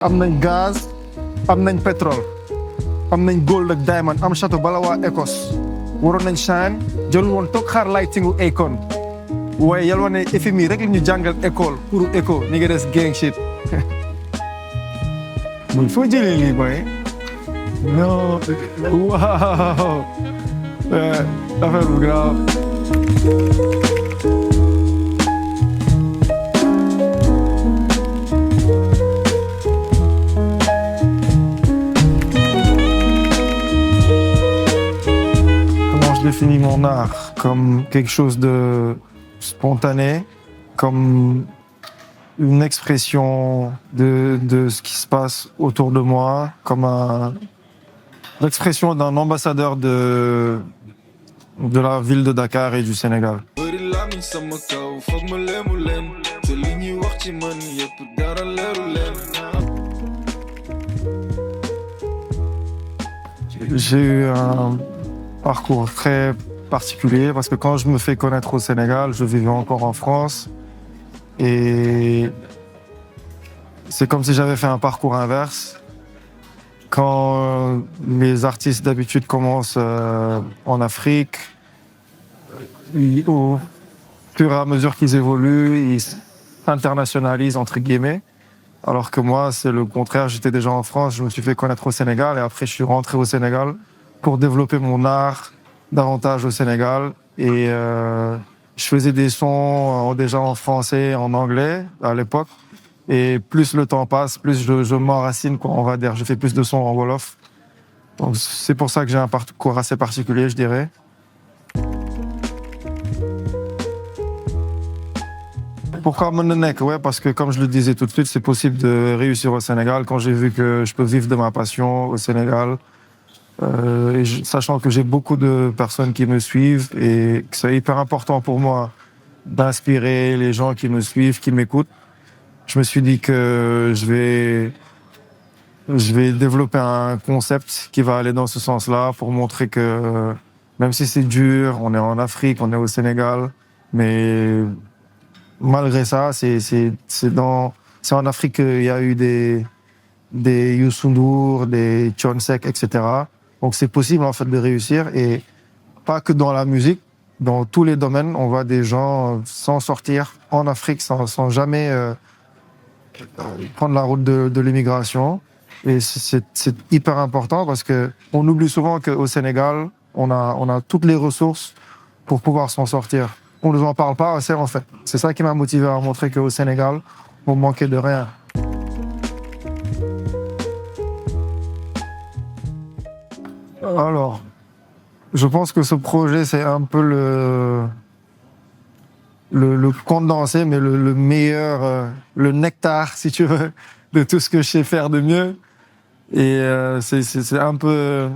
am nañ gaz am nañ pétrole am nañ gold ak diamond am château bala waa Écosse waroon nañ shine jël woon toog xaar lightingu Akon waaye yàlla wane FMI rek la ñu jàngal école pour éco ni nga des gang shit muy foo jëlee lii mooy non waaw affaire bu grave. Je définis mon art comme quelque chose de spontané, comme une expression de ce qui se passe autour de moi, comme l'expression d'un ambassadeur de la ville de Dakar et du Sénégal. J'ai eu un parcours très particulier parce que quand je me fais connaître au Sénégal, je vivais encore en France et c'est comme si j'avais fait un parcours inverse. Quand les artistes d'habitude commencent en Afrique, au fur et à mesure qu'ils évoluent, ils s'internationalisent entre guillemets. Alors que moi, c'est le contraire, j'étais déjà en France, je me suis fait connaître au Sénégal et après je suis rentré au Sénégal pour développer mon art davantage au Sénégal. Et je faisais des sons déjà en français, en anglais à l'époque. Et plus le temps passe, plus je m'enracine, quoi, on va dire. Je fais plus de sons en Wolof. Donc c'est pour ça que j'ai un parcours assez particulier, je dirais. Pourquoi Monenek? Ouais, parce que comme je le disais tout de suite, c'est possible de réussir au Sénégal. Quand j'ai vu que je peux vivre de ma passion au Sénégal, sachant que j'ai beaucoup de personnes qui me suivent et que c'est hyper important pour moi d'inspirer les gens qui me suivent, qui m'écoutent, je me suis dit que je vais développer un concept qui va aller dans ce sens-là pour montrer que même si c'est dur, on est en Afrique, on est au Sénégal, mais malgré ça, c'est en Afrique qu'il y a eu des Youssou N'Dour, des Thione Seck, etc. Donc c'est possible en fait de réussir et pas que dans la musique, dans tous les domaines, on voit des gens s'en sortir en Afrique sans jamais prendre la route de l'immigration. Et c'est hyper important parce que on oublie souvent qu'au Sénégal, on a toutes les ressources pour pouvoir s'en sortir. On ne nous en parle pas assez en fait. C'est ça qui m'a motivé à montrer qu'au Sénégal, on manquait de rien. Alors, je pense que ce projet, c'est un peu le condensé, mais le meilleur, le nectar, si tu veux, de tout ce que je sais faire de mieux. Et c'est un peu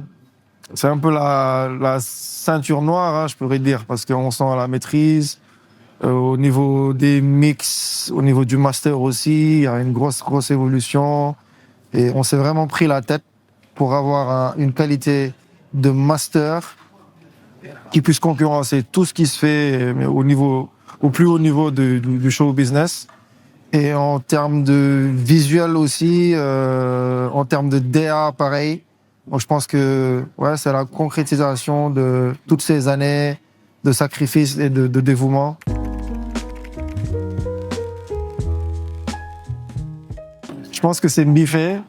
la ceinture noire, hein, je pourrais dire, parce qu'on sent la maîtrise. Au niveau des mix, au niveau du master aussi, il y a une grosse évolution. Et on s'est vraiment pris la tête pour avoir une qualité de master qui puisse concurrencer tout ce qui se fait mais au plus haut niveau du show business. Et en termes de visuel aussi, en termes de DA, pareil. Donc je pense que ouais, c'est la concrétisation de toutes ces années de sacrifice et de dévouement. Je pense que c'est Mbiffé.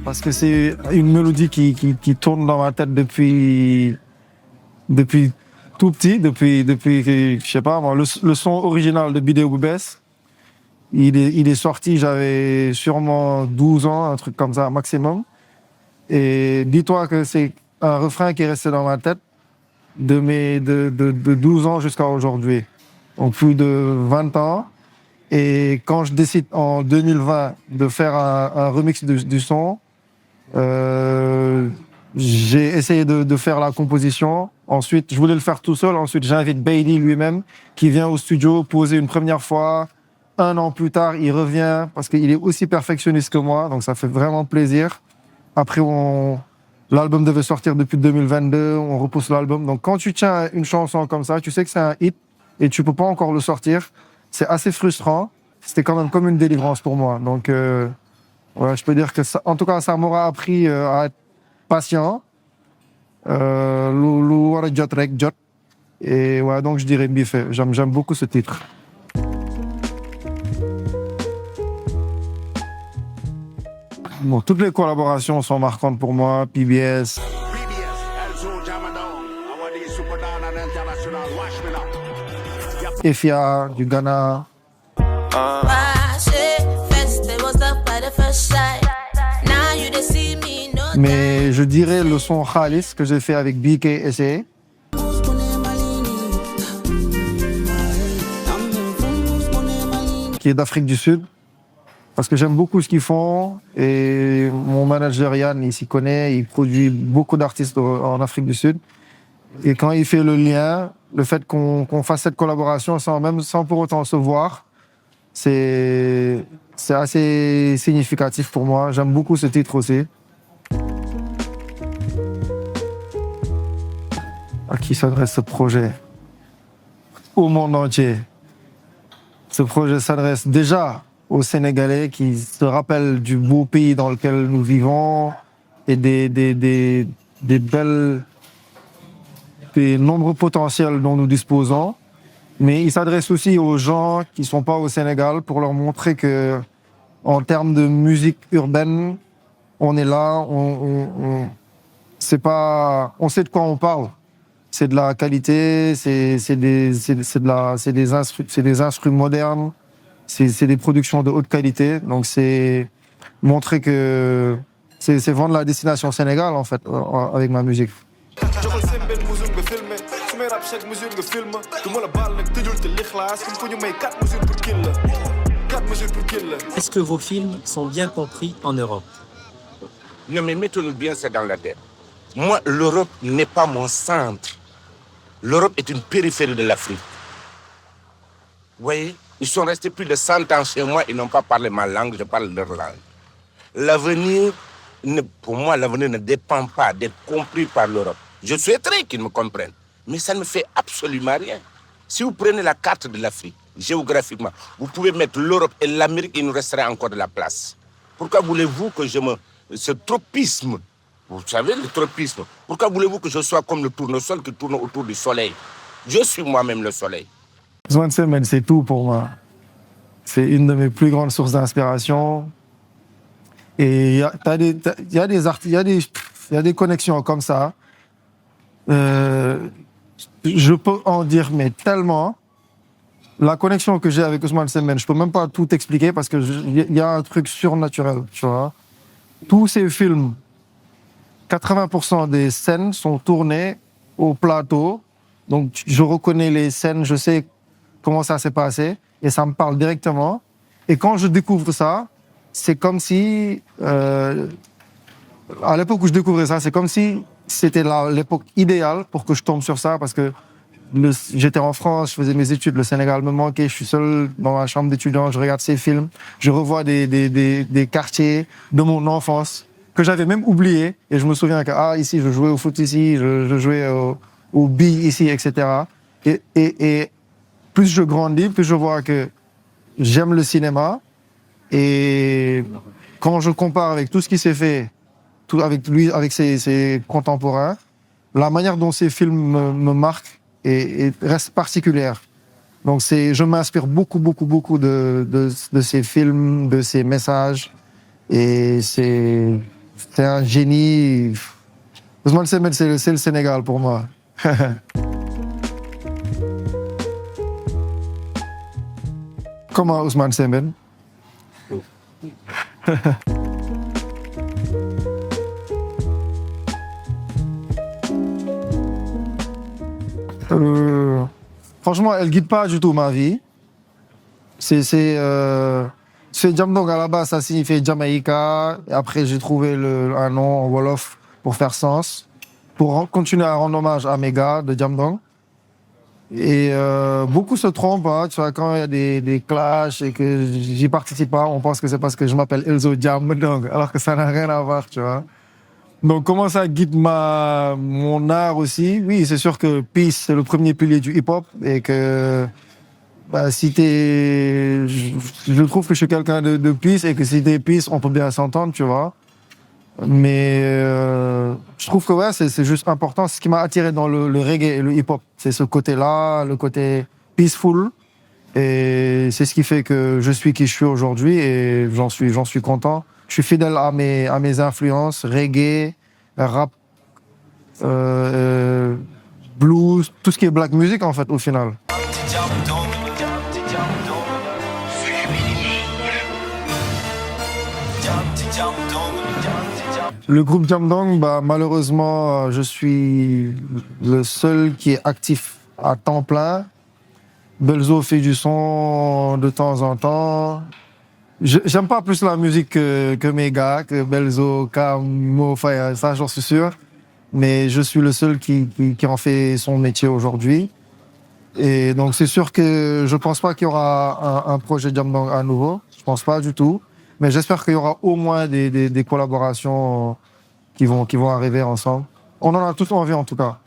Parce que c'est une mélodie qui tourne dans ma tête depuis tout petit, depuis je sais pas moi, le son original de Bidé Boubès. Il est sorti, j'avais sûrement 12 ans, un truc comme ça maximum. Et dis-toi que c'est un refrain qui est resté dans ma tête de 12 ans jusqu'à aujourd'hui. Donc plus de 20 ans. Et quand je décide en 2020 de faire un remix du son, j'ai essayé de faire la composition. Ensuite, je voulais le faire tout seul. Ensuite, j'invite Bailey lui-même qui vient au studio poser une première fois. 1 an plus tard, il revient parce qu'il est aussi perfectionniste que moi, donc ça fait vraiment plaisir. Après, l'album devait sortir depuis 2022, on repousse l'album. Donc quand tu tiens une chanson comme ça, tu sais que c'est un hit et tu peux pas encore le sortir. C'est assez frustrant. C'était quand même comme une délivrance pour moi. Donc, ouais, je peux dire que ça, en tout cas, ça m'aura appris à être patient. Lu war a jot rek jot. Et ouais, donc je dirais Mbiffé. J'aime beaucoup ce titre. Bon, toutes les collaborations sont marquantes pour moi. PBS. Efia du Ghana. Mais je dirais le son Khalis que j'ai fait avec BKSA. Qui est d'Afrique du Sud. Parce que j'aime beaucoup ce qu'ils font. Et mon manager Yann, il s'y connaît. Il produit beaucoup d'artistes en Afrique du Sud. Et quand il fait le lien, le fait qu'on fasse cette collaboration sans pour autant se voir, c'est assez significatif pour moi. J'aime beaucoup ce titre aussi. À qui s'adresse ce projet? Au monde entier. Ce projet s'adresse déjà aux Sénégalais qui se rappellent du beau pays dans lequel nous vivons et des nombreux potentiels dont nous disposons. Mais il s'adresse aussi aux gens qui ne sont pas au Sénégal pour leur montrer que, en termes de musique urbaine, on est là, on sait de quoi on parle. C'est de la qualité, c'est des instruments modernes, c'est des productions de haute qualité. Donc c'est montrer que c'est vendre la destination Sénégal en fait avec ma musique. Est-ce que vos films sont bien compris en Europe? Non, mais mettons-nous bien ça dans la tête. Moi, l'Europe n'est pas mon centre. L'Europe est une périphérie de l'Afrique. Vous voyez, ils sont restés plus de 100 ans chez moi, ils n'ont pas parlé ma langue, je parle leur langue. L'avenir, pour moi, l'avenir ne dépend pas d'être compris par l'Europe. Je souhaiterais qu'ils me comprennent, mais ça ne me fait absolument rien. Si vous prenez la carte de l'Afrique, géographiquement, vous pouvez mettre l'Europe et l'Amérique, il nous resterait encore de la place. Pourquoi voulez-vous que ce tropisme, vous savez, le tropisme, pourquoi voulez-vous que je sois comme le tournesol qui tourne autour du soleil? Je suis moi-même le soleil. Ousmane Sembène, c'est tout pour moi. C'est une de mes plus grandes sources d'inspiration. Et il y a des connexions comme ça. Je peux en dire, mais tellement. La connexion que j'ai avec Ousmane Sembène, je peux même pas tout expliquer parce qu'il y a un truc surnaturel, tu vois. Tous ces films, 80% des scènes sont tournées au plateau. Donc, je reconnais les scènes, je sais comment ça s'est passé et ça me parle directement. Et quand je découvre ça, c'est comme si, à l'époque où je découvrais ça, c'est comme si c'était l'époque idéale pour que je tombe sur ça parce que j'étais en France, je faisais mes études, le Sénégal me manquait, je suis seul dans ma chambre d'étudiant, je regarde ces films, je revois des quartiers de mon enfance que j'avais même oublié et je me souviens que ici je jouais au foot ici, je jouais au billes ici, etc. Et plus je grandis, plus je vois que j'aime le cinéma et quand je compare avec tout ce qui s'est fait, avec ses contemporains, la manière dont ces films me marquent et reste particulière. Donc je m'inspire beaucoup de ces films, de ces messages. Et c'est un génie. Ousmane Sembène, c'est le Sénégal pour moi. Comment Ousmane Sembène? Franchement, elle guide pas du tout ma vie. C'est Jamdong à la base, ça signifie Jamaïca. Et après, j'ai trouvé un nom en Wolof pour faire sens, pour continuer à rendre hommage à mes gars de Jamdong. Et beaucoup se trompent, hein, tu vois, quand il y a des clashs et que j'y participe pas, on pense que c'est parce que je m'appelle Elzo Jamdong, alors que ça n'a rien à voir, tu vois. Donc, comment ça guide mon art aussi? Oui, c'est sûr que Peace, c'est le premier pilier du hip-hop et que bah, si t'es... Je trouve que je suis quelqu'un de Peace et que si t'es Peace, on peut bien s'entendre, tu vois. Mais je trouve que ouais, c'est juste important. Ce qui m'a attiré dans le reggae et le hip-hop, c'est ce côté-là, le côté peaceful. Et c'est ce qui fait que je suis qui je suis aujourd'hui et j'en suis content. Je suis fidèle à mes influences, reggae, rap, blues, tout ce qui est black music en fait au final. Le groupe Jamdong, bah, malheureusement, je suis le seul qui est actif à temps plein. Belzo fait du son de temps en temps. J'aime pas plus la musique que mes gars, que Belzo, Cam, Mo, Faya, ça j'en suis sûr. Mais je suis le seul qui en fait son métier aujourd'hui. Et donc c'est sûr que je pense pas qu'il y aura un projet Jamdong à nouveau. Je pense pas du tout. Mais j'espère qu'il y aura au moins des collaborations qui vont arriver ensemble. On en a tous envie en tout cas.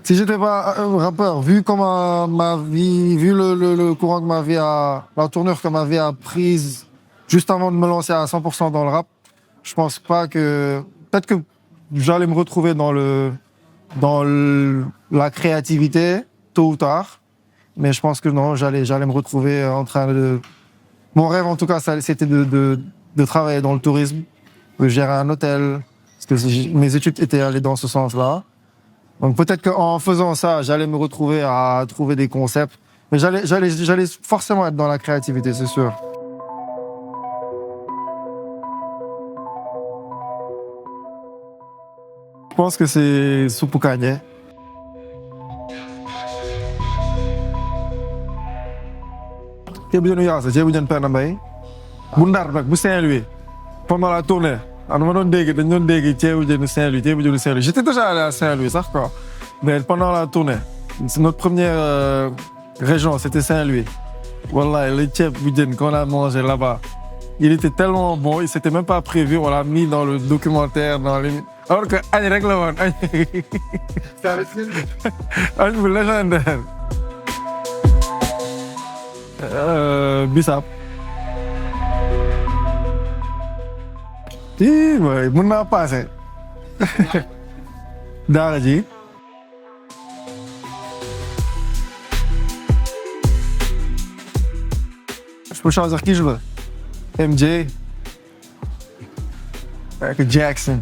Si j'étais pas un rappeur, vu comment ma vie, vu le courant que ma vie a, la tournure que ma vie a prise juste avant de me lancer à 100% dans le rap, je pense pas que, peut-être que j'allais me retrouver la créativité tôt ou tard, mais je pense que non, j'allais me retrouver en train de, mon rêve en tout cas, c'était de travailler dans le tourisme, de gérer un hôtel, parce que mes études étaient allées dans ce sens-là. Donc peut-être qu'en faisant ça, j'allais me retrouver à trouver des concepts. Mais j'allais forcément être dans la créativité, c'est sûr. Je pense que c'est Suppu Kanye. Ceebu jënu Yaasa, ceebu jën Penda Mbaye. Bu Ndar nag, bu Saint-Louis. Pendant la tournée. dañ doon dégg ceebu jënu Saint-Louis. J'étais déjà allé à Saint-Louis, sax quoi. Mais pendant la tournée, c'est notre première région, c'était Saint-Louis. Wallah, le ceebu jën qu'on a mangé là-bas, il était tellement bon, il s'était même pas prévu, on l'a mis dans le documentaire, dans les... Alors que añ rek la woon, añ. Añ bu légendaire. Bissap. Ii boy, mën naa passé. Daara ji. Je peux choisir qui je veux. MJ. Avec Jackson.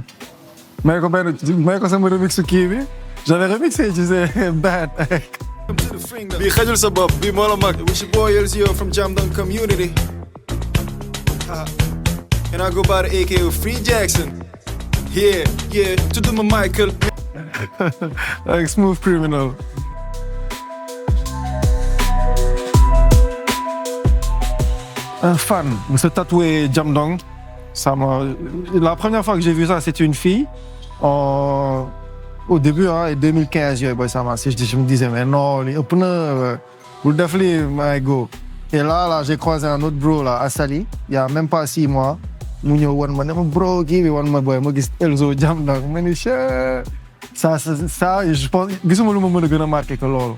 Mais ko sama remix kii bi. J'avais remixé, tu sais, Bad. Bi xajul sa bopp bi moo la mag. Wish your boy LZO from Jamdong community. And I go by the AKA Free Jackson. Yeah, tudd ma Michael. Avec Smooth Criminal. Un fan de se tatouer Jamdong. La première fois que j'ai vu ça, c'était une fille. Au début, hein, 2015, je me disais, mais non, my go. Et là, j'ai croisé un autre bro, là, à Sali, il y a même pas 6 mois. Mu ñëw wan ma ne ma bro kii bi wan ma boy ma gis Elzo Jamdong ma ni ça je pense gisuma lu ma mën a gën a marqué que loolu.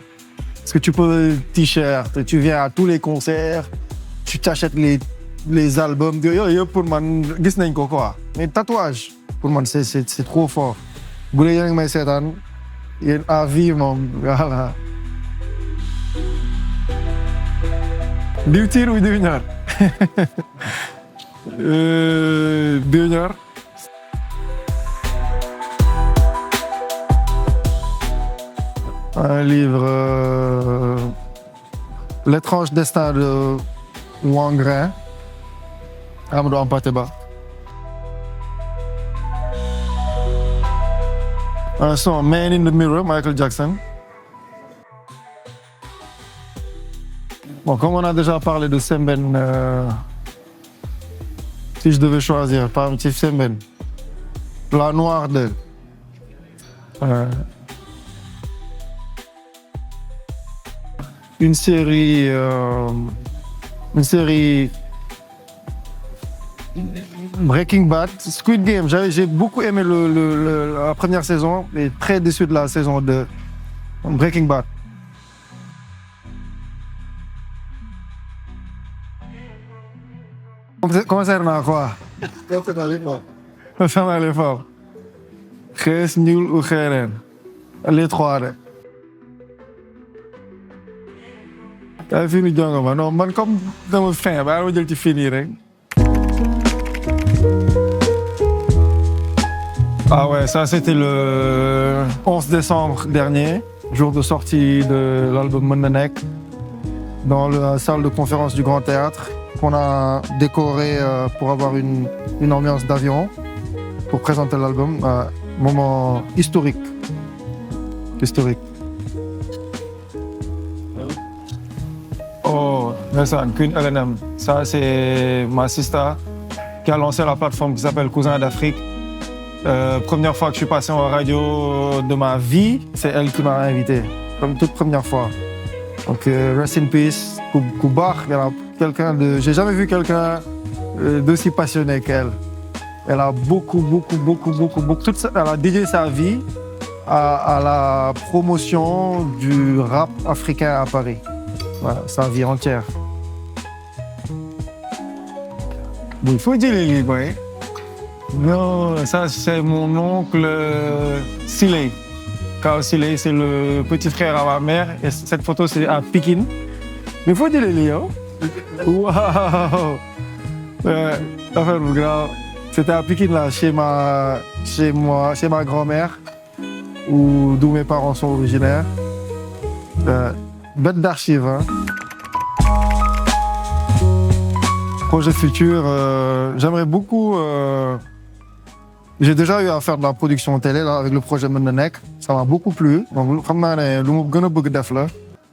Parce que tu peux t-shirt, tu viens à tous les concerts, tu t'achètes les albums, yooyu yëpp pour man gis nañ ko quoi. Mais tatouage pour man c'est trop fort. Bu dee yéen a ngi may seetaan yéen à vie moom voilà. Diw tiir ou diw ñaar. Diw ñaar. Un livre L'étrange destin de Wangrin, Amadou Hampâté Bâ. Un son Man in the Mirror, Michael Jackson. Bon, comme on a déjà parlé de Semben, si je devais choisir parmi Semben, La Noire de... une série une série Breaking Bad, Squid Game. J'ai beaucoup aimé la première saison et très déçu de la saison 2. Breaking Bad. Comment ça na quoi? Faire un effort. Gees, nul ou geren. Les trois. T'as fini de man. Non, man, comme dans le fin, bah, on va dire que tu finis, hein. Ah ouais, ça c'était le 11 décembre dernier, jour de sortie de l'album Mondanek, dans la salle de conférence du Grand Théâtre, qu'on a décoré pour avoir une ambiance d'avion, pour présenter l'album. Moment historique. Historique. Oh, Nelson, Queen LNM. Ça, c'est ma sister qui a lancé la plateforme qui s'appelle Cousin d'Afrique. Première fois que je suis passé en radio de ma vie, c'est elle qui m'a invité. Comme toute première fois. Donc, rest in peace. Koubar, j'ai jamais vu quelqu'un d'aussi passionné qu'elle. Elle a beaucoup. Elle a dédié sa vie à la promotion du rap africain à Paris. Voilà, sa vie entière. Bon, il faut dire les livres, hein. Non, ça c'est mon oncle Siley. Kao Siley, c'est le petit frère à ma mère. Et cette photo, c'est à Pékin. Mais il faut dire les livres. Waouh! Affaire grave. C'était à Pékin, là, chez ma grand-mère, d'où mes parents sont originaires. Bête d'archives, hein. Projet futur, j'aimerais beaucoup. J'ai déjà eu à faire de la production télé là, avec le projet Mondanek. Ça m'a beaucoup plu. Donc,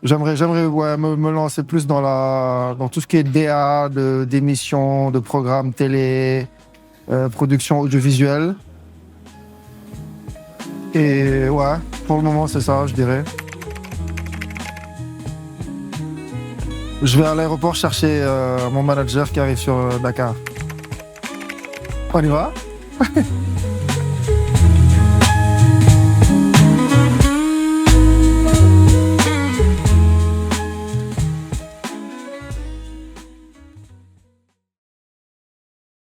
j'aimerais me lancer plus dans tout ce qui est DA, d'émissions, de programmes télé, production audiovisuelle. Et ouais, pour le moment, c'est ça, je dirais. Je vais à l'aéroport chercher mon manager qui arrive sur Dakar. On y va?